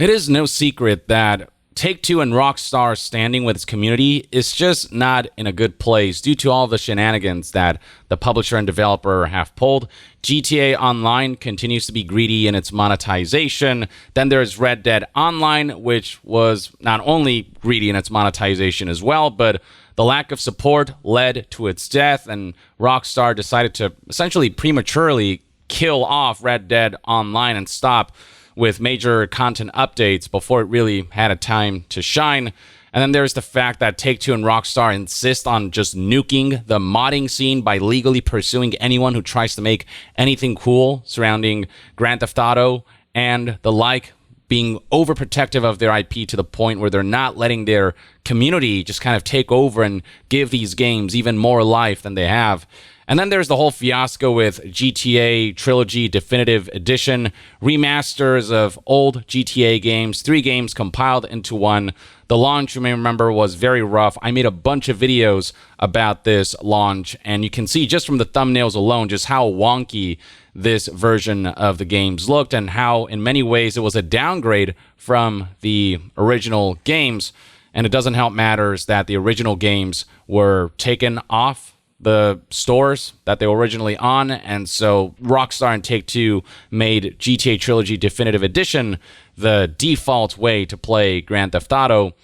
It is no secret that Take-Two and Rockstar standing with its community is just not in a good place due to all the shenanigans that the publisher and developer have pulled. GTA Online continues to be greedy in its monetization. Then there's Red Dead Online, which was not only greedy in its monetization as well, but the lack of support led to its death, and Rockstar decided to essentially prematurely kill off Red Dead Online and stop with major content updates before it really had a time to shine. And then there's the fact that Take-Two and Rockstar insist on just nuking the modding scene by legally pursuing anyone who tries to make anything cool surrounding Grand Theft Auto and the like, being overprotective of their IP to the point where they're not letting their community just kind of take over and give these games even more life than they have. And then there's the whole fiasco with GTA Trilogy Definitive Edition, remasters of old GTA games, 3 games compiled into one. The launch, you may remember, was very rough. I made a bunch of videos about this launch, and you can see just from the thumbnails alone just how wonky this version of the games looked and how, in many ways, it was a downgrade from the original games. And it doesn't help matters that the original games were taken off the stores that they were originally on, and so Rockstar and Take-Two made GTA Trilogy Definitive Edition the default way to play Grand Theft Auto,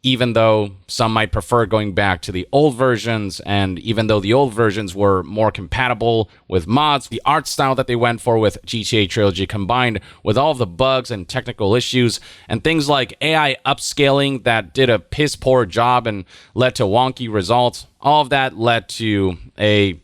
even though some might prefer going back to the old versions, and even though the old versions were more compatible with mods, the art style that they went for with GTA Trilogy combined with all of the bugs and technical issues and things like AI upscaling that did a piss poor job and led to wonky results, all of that led to a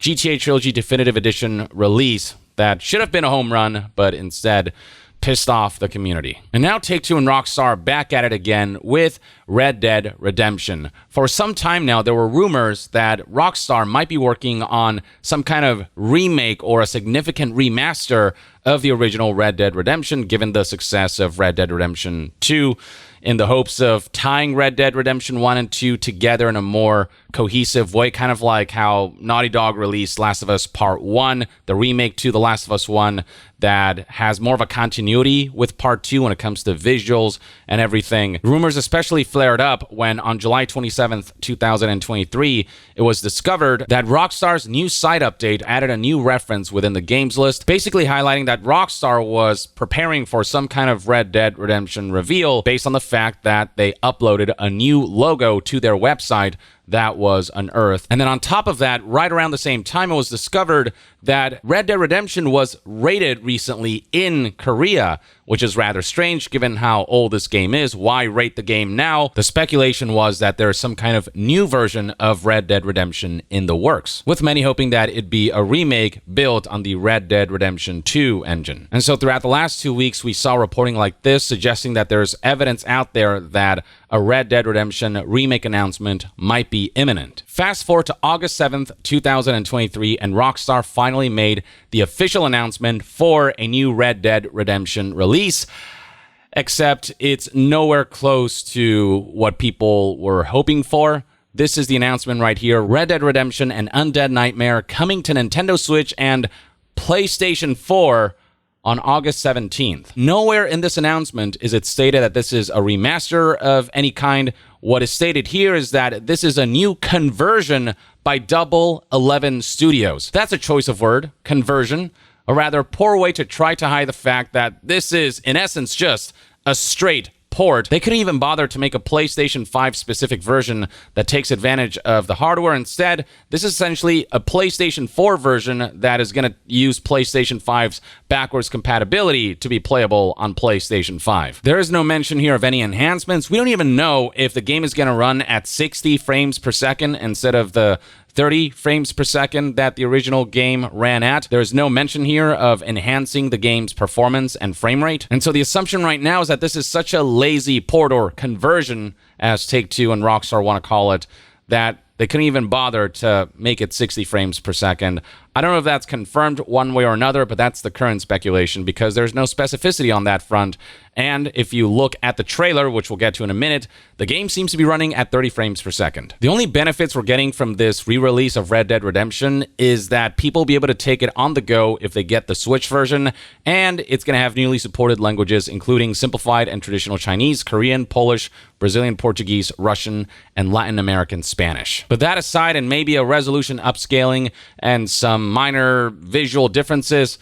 GTA Trilogy Definitive Edition release that should have been a home run, but instead pissed off the community. And now Take-Two and Rockstar are back at it again with Red Dead Redemption. For some time now, there were rumors that Rockstar might be working on some kind of remake or a significant remaster of the original Red Dead Redemption, given the success of Red Dead Redemption 2, in the hopes of tying Red Dead Redemption 1 and 2 together in a more cohesive way, kind of like how Naughty Dog released Last of Us Part 1, the remake to The Last of Us 1, that has more of a continuity with Part 2 when it comes to visuals and everything. Rumors especially flared up when on July 27th, 2023, it was discovered that Rockstar's new site update added a new reference within the games list, basically highlighting that Rockstar was preparing for some kind of Red Dead Redemption reveal based on the fact that they uploaded a new logo to their website that was unearthed. And then on top of that, right around the same time, it was discovered that Red Dead Redemption was rated recently in Korea, which is rather strange given how old this game is. Why rate the game now? The speculation was that there's some kind of new version of Red Dead Redemption in the works, with many hoping that it'd be a remake built on the Red Dead Redemption 2 engine. And so throughout the last 2 weeks, we saw reporting like this suggesting that there's evidence out there that a Red Dead Redemption remake announcement might be imminent. Fast forward to August 7th, 2023, and Rockstar finally made the official announcement for a new Red Dead Redemption release, except it's nowhere close to what people were hoping for. This is the announcement right here. Red Dead Redemption and Undead Nightmare coming to Nintendo Switch and PlayStation 4 on August 17th. Nowhere in this announcement is it stated that this is a remaster of any kind. What is stated here is that this is a new conversion by Double 11 Studios. That's a choice of word, conversion, a rather poor way to try to hide the fact that this is, in essence, just a straight port. They couldn't even bother to make a PlayStation 5 specific version that takes advantage of the hardware. Instead, this is essentially a PlayStation 4 version that is going to use PlayStation 5's backwards compatibility to be playable on PlayStation 5. There is no mention here of any enhancements. We don't even know if the game is going to run at 60 frames per second instead of the 30 frames per second that the original game ran at. There is no mention here of enhancing the game's performance and frame rate. And so the assumption right now is that this is such a lazy port or conversion, as Take-Two and Rockstar want to call it, that they couldn't even bother to make it 60 frames per second. I don't know if that's confirmed one way or another, but that's the current speculation because there's no specificity on that front. And if you look at the trailer, which we'll get to in a minute, the game seems to be running at 30 frames per second. The only benefits we're getting from this re-release of Red Dead Redemption is that people will be able to take it on the go if they get the Switch version, and it's going to have newly supported languages, including simplified and traditional Chinese, Korean, Polish, Brazilian Portuguese, Russian, and Latin American Spanish. But that aside, and maybe a resolution upscaling and some minor visual differences,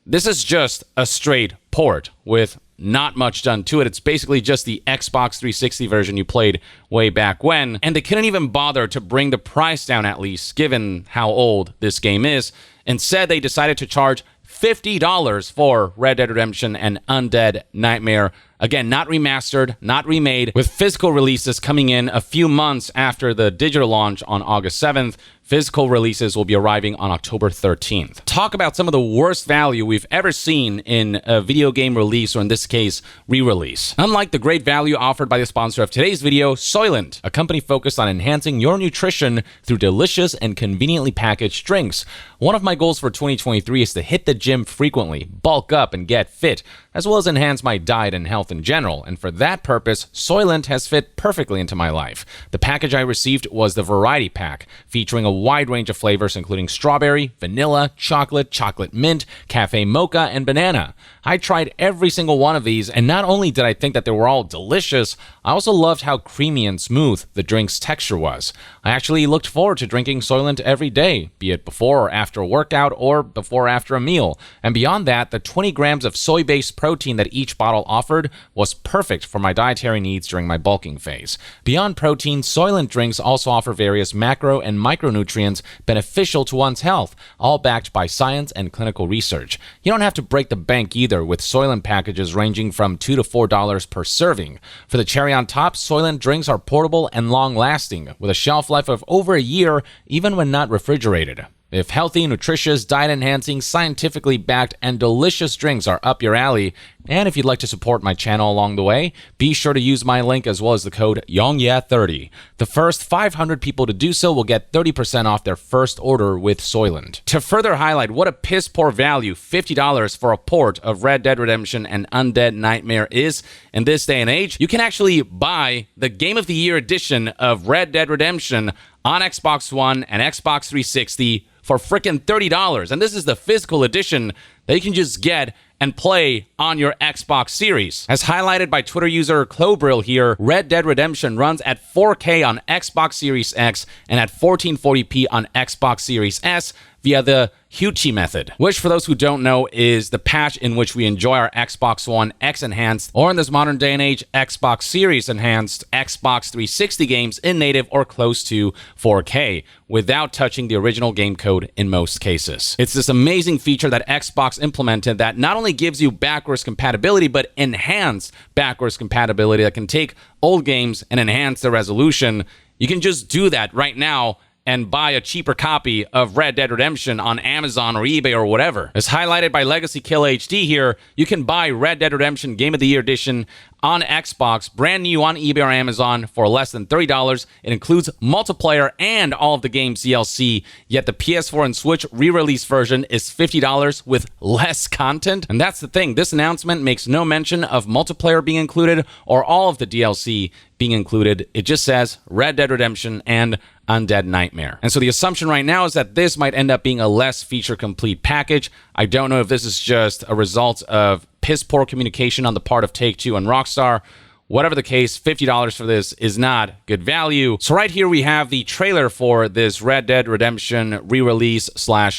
this is just a straight port with not much done to it. It's basically just the Xbox 360 version you played way back when, and they couldn't even bother to bring the price down, at least, given how old this game is. Instead, they decided to charge $50 for Red Dead Redemption and Undead Nightmare. Again, not remastered, not remade, with physical releases coming in a few months after the digital launch on August 7th. Physical releases will be arriving on October 13th. Talk about some of the worst value we've ever seen in a video game release, or in this case, re-release. Unlike the great value offered by the sponsor of today's video, Soylent, a company focused on enhancing your nutrition through delicious and conveniently packaged drinks. One of my goals for 2023 is to hit the gym frequently, bulk up, and get fit, as well as enhance my diet and health in general, and for that purpose, Soylent has fit perfectly into my life. The package I received was the Variety Pack, featuring a wide range of flavors including strawberry, vanilla, chocolate, chocolate mint, cafe mocha, and banana. I tried every single one of these, and not only did I think that they were all delicious, I also loved how creamy and smooth the drink's texture was. I actually looked forward to drinking Soylent every day, be it before or after a workout or before or after a meal. And beyond that, the 20 grams of soy-based protein that each bottle offered was perfect for my dietary needs during my bulking phase. Beyond protein, Soylent drinks also offer various macro and micronutrients beneficial to one's health, all backed by science and clinical research. You don't have to break the bank either, with Soylent packages ranging from $2 to $4 per serving. For the cherry on top, Soylent drinks are portable and long-lasting, with a shelf life of over a year, even when not refrigerated. If healthy, nutritious, diet-enhancing, scientifically backed, and delicious drinks are up your alley, and if you'd like to support my channel along the way, be sure to use my link as well as the code YONGYEAH30. The first 500 people to do so will get 30% off their first order with Soylent. To further highlight what a piss-poor value $50 for a port of Red Dead Redemption and Undead Nightmare is in this day and age, you can actually buy the Game of the Year edition of Red Dead Redemption on Xbox One and Xbox 360 for frickin' $30. And this is the physical edition that you can just get and play on your Xbox Series. As highlighted by Twitter user Clobril here, Red Dead Redemption runs at 4K on Xbox Series X and at 1440p on Xbox Series S via the Huchi method, which, for those who don't know, is the patch in which we enjoy our Xbox One X enhanced, or in this modern day and age, Xbox Series enhanced Xbox 360 games in native or close to 4K, without touching the original game code in most cases. It's this amazing feature that Xbox implemented that not only gives you backwards compatibility, but enhanced backwards compatibility that can take old games and enhance the resolution. You can just do that right now and buy a cheaper copy of Red Dead Redemption on Amazon or eBay or whatever. As highlighted by Legacy Kill HD here, you can buy Red Dead Redemption Game of the Year Edition on Xbox, brand new on eBay or Amazon for less than $30. It includes multiplayer and all of the game's DLC, yet the PS4 and Switch re-release version is $50 with less content. And that's the thing, this announcement makes no mention of multiplayer being included or all of the DLC being included. It just says Red Dead Redemption and Undead Nightmare. And so the assumption right now is that this might end up being a less feature-complete package. I don't know if this is just a result of piss-poor communication on the part of Take-Two and Rockstar. Whatever the case, $50 for this is not good value. So right here we have the trailer for this Red Dead Redemption re-release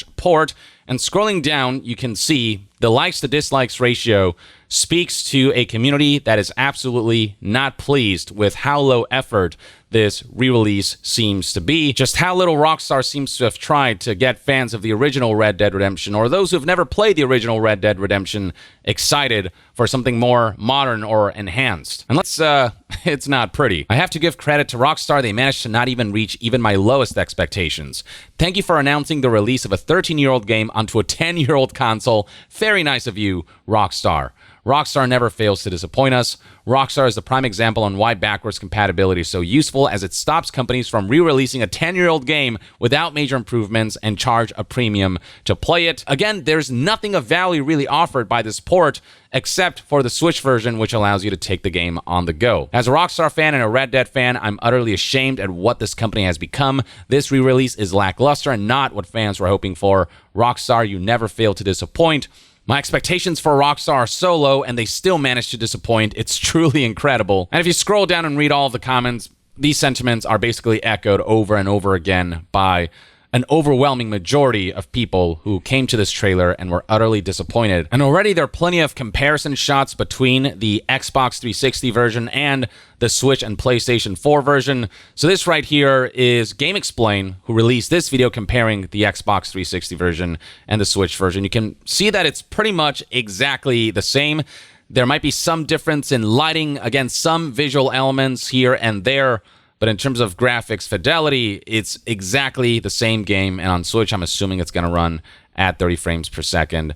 / port. And scrolling down, you can see the likes to dislikes ratio speaks to a community that is absolutely not pleased with how low effort this re-release seems to be. Just how little Rockstar seems to have tried to get fans of the original Red Dead Redemption, or those who have never played the original Red Dead Redemption, excited for something more modern or enhanced. And it's not pretty. I have to give credit to Rockstar. They managed to not even reach even my lowest expectations. Thank you for announcing the release of a 13-year-old game onto a 10-year-old console. Very nice of you, Rockstar. Rockstar never fails to disappoint us. Rockstar is the prime example on why backwards compatibility is so useful, as it stops companies from re-releasing a 10-year-old game without major improvements and charge a premium to play it. Again, there's nothing of value really offered by this port except for the Switch version, which allows you to take the game on the go. As a Rockstar fan and a Red Dead fan, I'm utterly ashamed at what this company has become. This re-release is lackluster and not what fans were hoping for. Rockstar, you never fail to disappoint. My expectations for Rockstar are so low, and they still manage to disappoint. It's truly incredible. And if you scroll down and read all of the comments, these sentiments are basically echoed over and over again by an overwhelming majority of people who came to this trailer and were utterly disappointed. And already there are plenty of comparison shots between the Xbox 360 version and the Switch and PlayStation 4 version. So this right here is GameXplain, who released this video comparing the Xbox 360 version and the Switch version. You can see that it's pretty much exactly the same. There might be some difference in lighting, again, some visual elements here and there, but in terms of graphics fidelity, it's exactly the same game. And on Switch, I'm assuming it's going to run at 30 frames per second.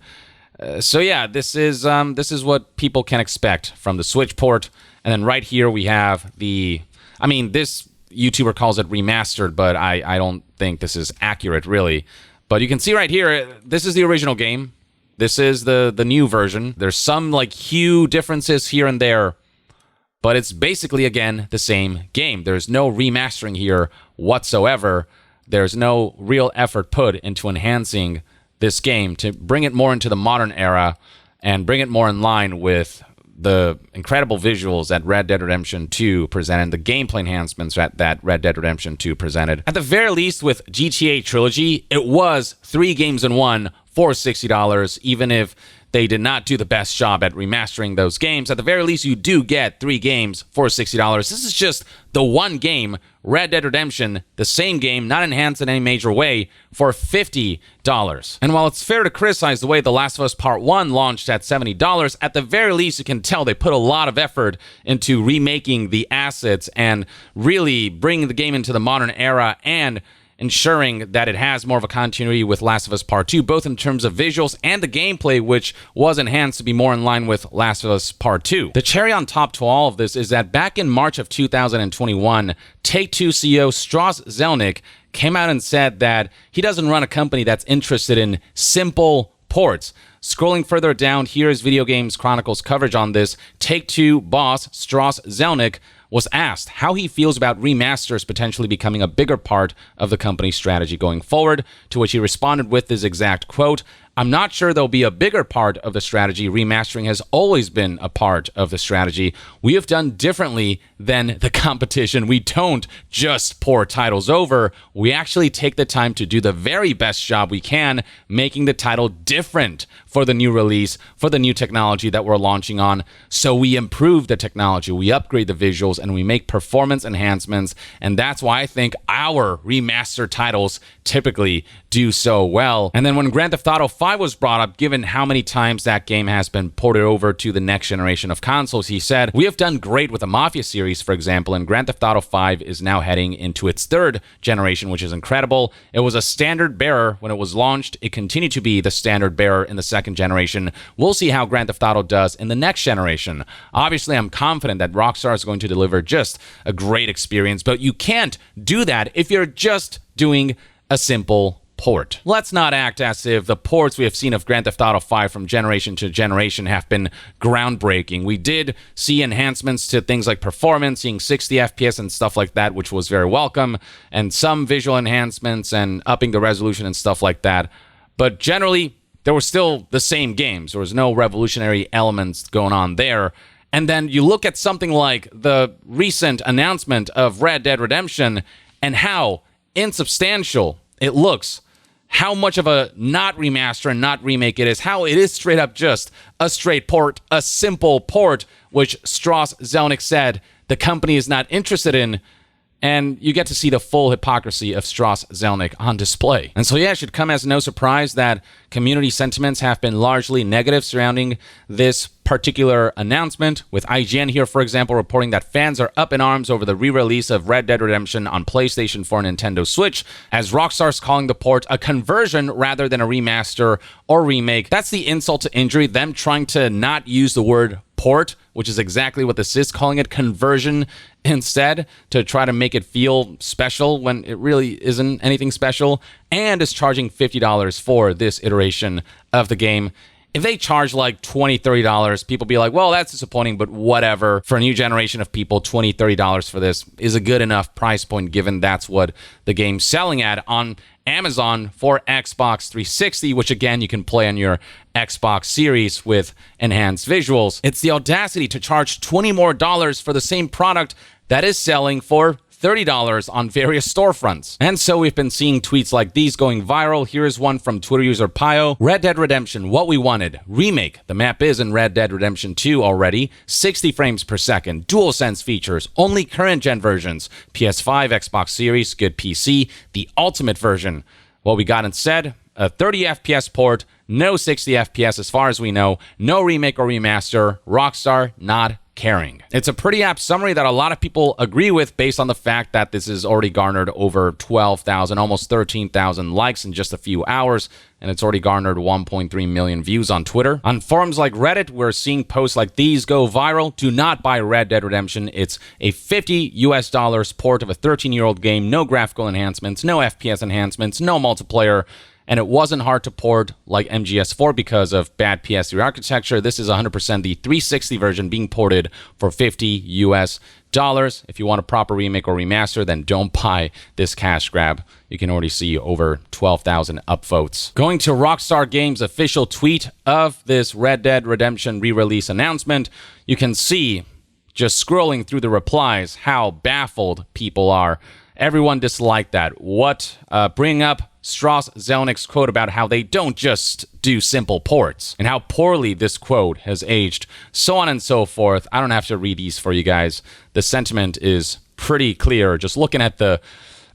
So yeah, this is what people can expect from the Switch port. And then right here we have this YouTuber calls it remastered, but I don't think this is accurate really. But you can see right here, this is the original game. This is the new version. There's some like hue differences here and there, but it's basically, again, the same game. There's no remastering here whatsoever. There's no real effort put into enhancing this game to bring it more into the modern era and bring it more in line with the incredible visuals that Red Dead Redemption 2 presented, the gameplay enhancements that Red Dead Redemption 2 presented. At the very least, with GTA Trilogy, it was 3 games in one for $60, even if they did not do the best job at remastering those games. At the very least, you do get 3 games for $60. This is just the one game, Red Dead Redemption, the same game, not enhanced in any major way, for $50. And while it's fair to criticize the way The Last of Us Part 1 launched at $70, at the very least, you can tell they put a lot of effort into remaking the assets and really bringing the game into the modern era and ensuring that it has more of a continuity with Last of Us Part 2, both in terms of visuals and the gameplay, which was enhanced to be more in line with Last of Us Part 2. The cherry on top to all of this is that back in March of 2021, Take-Two CEO Strauss Zelnick came out and said that he doesn't run a company that's interested in simple ports. Scrolling further down, here's Video Games Chronicles coverage on this. Take-Two boss Strauss Zelnick was asked how he feels about remasters potentially becoming a bigger part of the company's strategy going forward, to which he responded with this exact quote, "I'm not sure there'll be a bigger part of the strategy. Remastering has always been a part of the strategy. We have done differently than the competition. We don't just port titles over. We actually take the time to do the very best job we can, making the title different for the new release, for the new technology that we're launching on. So we improve the technology, we upgrade the visuals, and we make performance enhancements. And that's why I think our remastered titles typically do so well." And then when Grand Theft Auto 5 was brought up, given how many times that game has been ported over to the next generation of consoles, he said, "We have done great with the Mafia series, for example, and Grand Theft Auto 5 is now heading into its 3rd generation, which is incredible. It was a standard bearer when it was launched. It continued to be the standard bearer in the 2nd generation. We'll see how Grand Theft Auto does in the next generation. Obviously, I'm confident that Rockstar is going to deliver just a great experience, but you can't do that if you're just doing a simple port." Let's not act as if the ports we have seen of Grand Theft Auto 5 from generation to generation have been groundbreaking. We did see enhancements to things like performance, seeing 60 FPS and stuff like that, which was very welcome, and some visual enhancements and upping the resolution and stuff like that. But generally, there were still the same games. There was no revolutionary elements going on there. And then you look at something like the recent announcement of Red Dead Redemption and how insubstantial it looks, how much of a not remaster and not remake it is, how it is straight up just a straight port, a simple port, which Strauss Zelnick said the company is not interested in. and you get to see the full hypocrisy of Strauss Zelnick on display. And so yeah, it should come as no surprise that community sentiments have been largely negative surrounding this particular announcement, with IGN here, for example, reporting that fans are up in arms over the re-release of Red Dead Redemption on PlayStation 4 and Nintendo Switch, as Rockstar's calling the port a conversion rather than a remaster or remake. That's the insult to injury, them trying to not use the word port, which is exactly what this is, calling it conversion instead, to try to make it feel special when it really isn't anything special, and is charging $50 for this iteration of the game. If they charge like $20, $30, people be like, well, that's disappointing, but whatever. For a new generation of people, $20, $30 for this is a good enough price point, given that's what the game's selling at on Amazon for Xbox 360, which again, you can play on your Xbox Series with enhanced visuals. It's the audacity to charge $20 more for the same product that is selling for $30 on various storefronts. And so we've been seeing tweets like these going viral. Here's one from Twitter user Pio. Red Dead Redemption, what we wanted. Remake. The map is in Red Dead Redemption 2 already. 60 frames per second. DualSense features. Only current gen versions. PS5, Xbox Series, good PC. The ultimate version. What we got instead? A 30 FPS port. No 60 FPS as far as we know. No remake or remaster. Rockstar not caring. It's a pretty apt summary that a lot of people agree with based on the fact that this has already garnered over 12,000, almost 13,000 likes in just a few hours, and it's already garnered 1.3 million views on Twitter. On forums like Reddit, we're seeing posts like these go viral. Do not buy Red Dead Redemption. It's a $50 port of a 13-year-old game, no graphical enhancements, no FPS enhancements, no multiplayer. And it wasn't hard to port like MGS4 because of bad PS3 architecture. This is 100% the 360 version being ported for $50. If you want a proper remake or remaster, then don't buy this cash grab. You can already see over 12,000 upvotes. Going to Rockstar Games' official tweet of this Red Dead Redemption re-release announcement, you can see, just scrolling through the replies, how baffled people are. Everyone disliked that. Bring up Strauss Zelnick's quote about how they don't just do simple ports, and how poorly this quote has aged, so on and so forth. I don't have to read these for you guys. The sentiment is pretty clear, just looking at the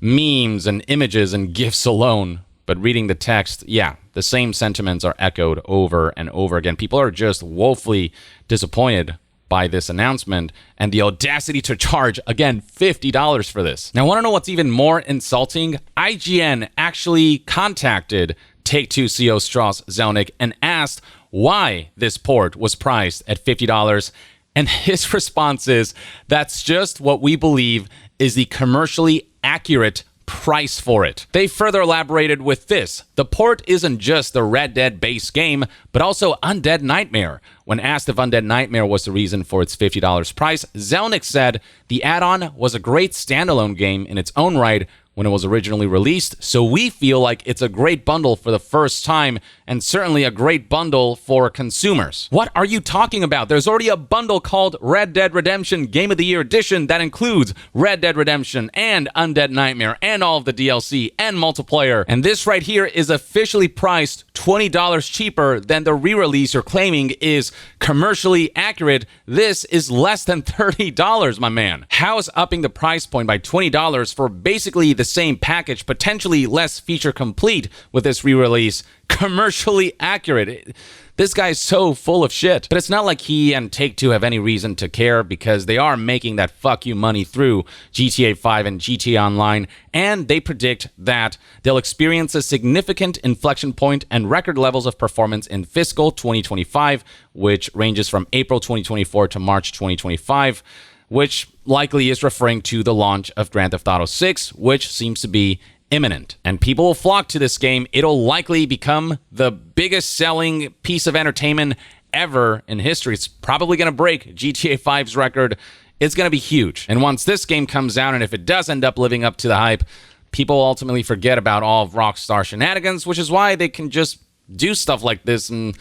memes and images and GIFs alone. But reading the text, yeah, the same sentiments are echoed over and over again. People are just woefully disappointed by this announcement and the audacity to charge, again, $50 for this. Now, want to know what's even more insulting? IGN actually contacted Take-Two CEO Strauss Zelnick and asked why this port was priced at $50. And his response is, that's just what we believe is the commercially accurate price for it. They further elaborated with this. The port isn't just the Red Dead base game, but also Undead Nightmare. When asked if Undead Nightmare was the reason for its $50 price, Zelnick said the add-on was a great standalone game in its own right when it was originally released, so we feel like it's a great bundle for the first time, and certainly a great bundle for consumers. What are you talking about? There's already a bundle called Red Dead Redemption Game of the Year Edition that includes Red Dead Redemption and Undead Nightmare and all of the DLC and multiplayer, and this right here is officially priced $20 cheaper than the re-release you're claiming is commercially accurate. This is less than $30, my man. How is upping the price point by $20 for basically the same package, potentially less feature complete with this re-release, commercially accurate? This guy's so full of shit. But it's not like he and Take-Two have any reason to care, because they are making that fuck you money through GTA 5 and GTA Online, and they predict that they'll experience a significant inflection point and record levels of performance in fiscal 2025, which ranges from April 2024 to March 2025, which likely is referring to the launch of Grand Theft Auto 6, which seems to be imminent. And people will flock to this game. It'll likely become the biggest selling piece of entertainment ever in history. It's probably going to break GTA 5's record. It's going to be huge. And once this game comes out, and if it does end up living up to the hype, people ultimately forget about all of Rockstar shenanigans, which is why they can just do stuff like this and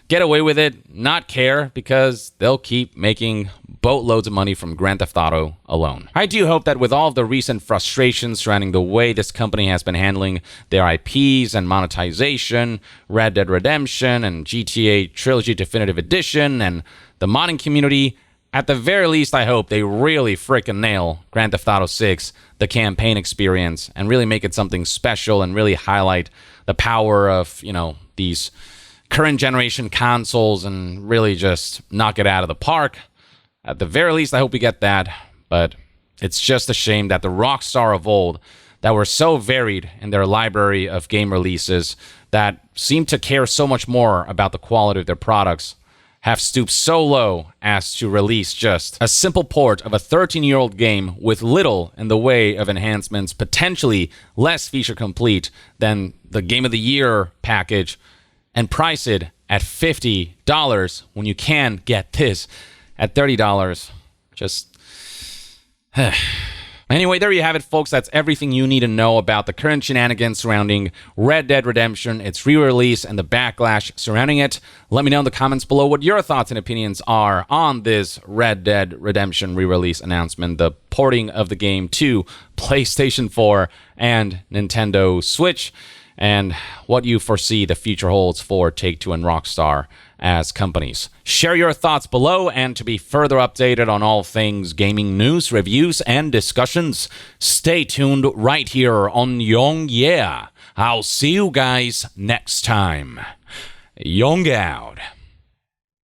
get away with it, not care, because they'll keep making boatloads of money from Grand Theft Auto alone. I do hope that with all of the recent frustrations surrounding the way this company has been handling their IPs and monetization, Red Dead Redemption and GTA Trilogy Definitive Edition and the modding community, at the very least, I hope they really freaking nail Grand Theft Auto 6, the campaign experience, and really make it something special and really highlight the power of, these current generation consoles and really just knock it out of the park. At the very least, I hope we get that. But it's just a shame that the Rockstar of old, that were so varied in their library of game releases, that seemed to care so much more about the quality of their products, have stooped so low as to release just a simple port of a 13-year-old game with little in the way of enhancements, potentially less feature complete than the Game of the Year package, and price it at $50 when you can get this at $30. Just... Anyway, there you have it, folks. That's everything you need to know about the current shenanigans surrounding Red Dead Redemption, its re-release, and the backlash surrounding it. Let me know in the comments below what your thoughts and opinions are on this Red Dead Redemption re-release announcement, the porting of the game to PlayStation 4 and Nintendo Switch, and what you foresee the future holds for Take-Two and Rockstar as companies. Share your thoughts below, and to be further updated on all things gaming news, reviews, and discussions, stay tuned right here on Young Yeah. I'll see you guys next time. Young out.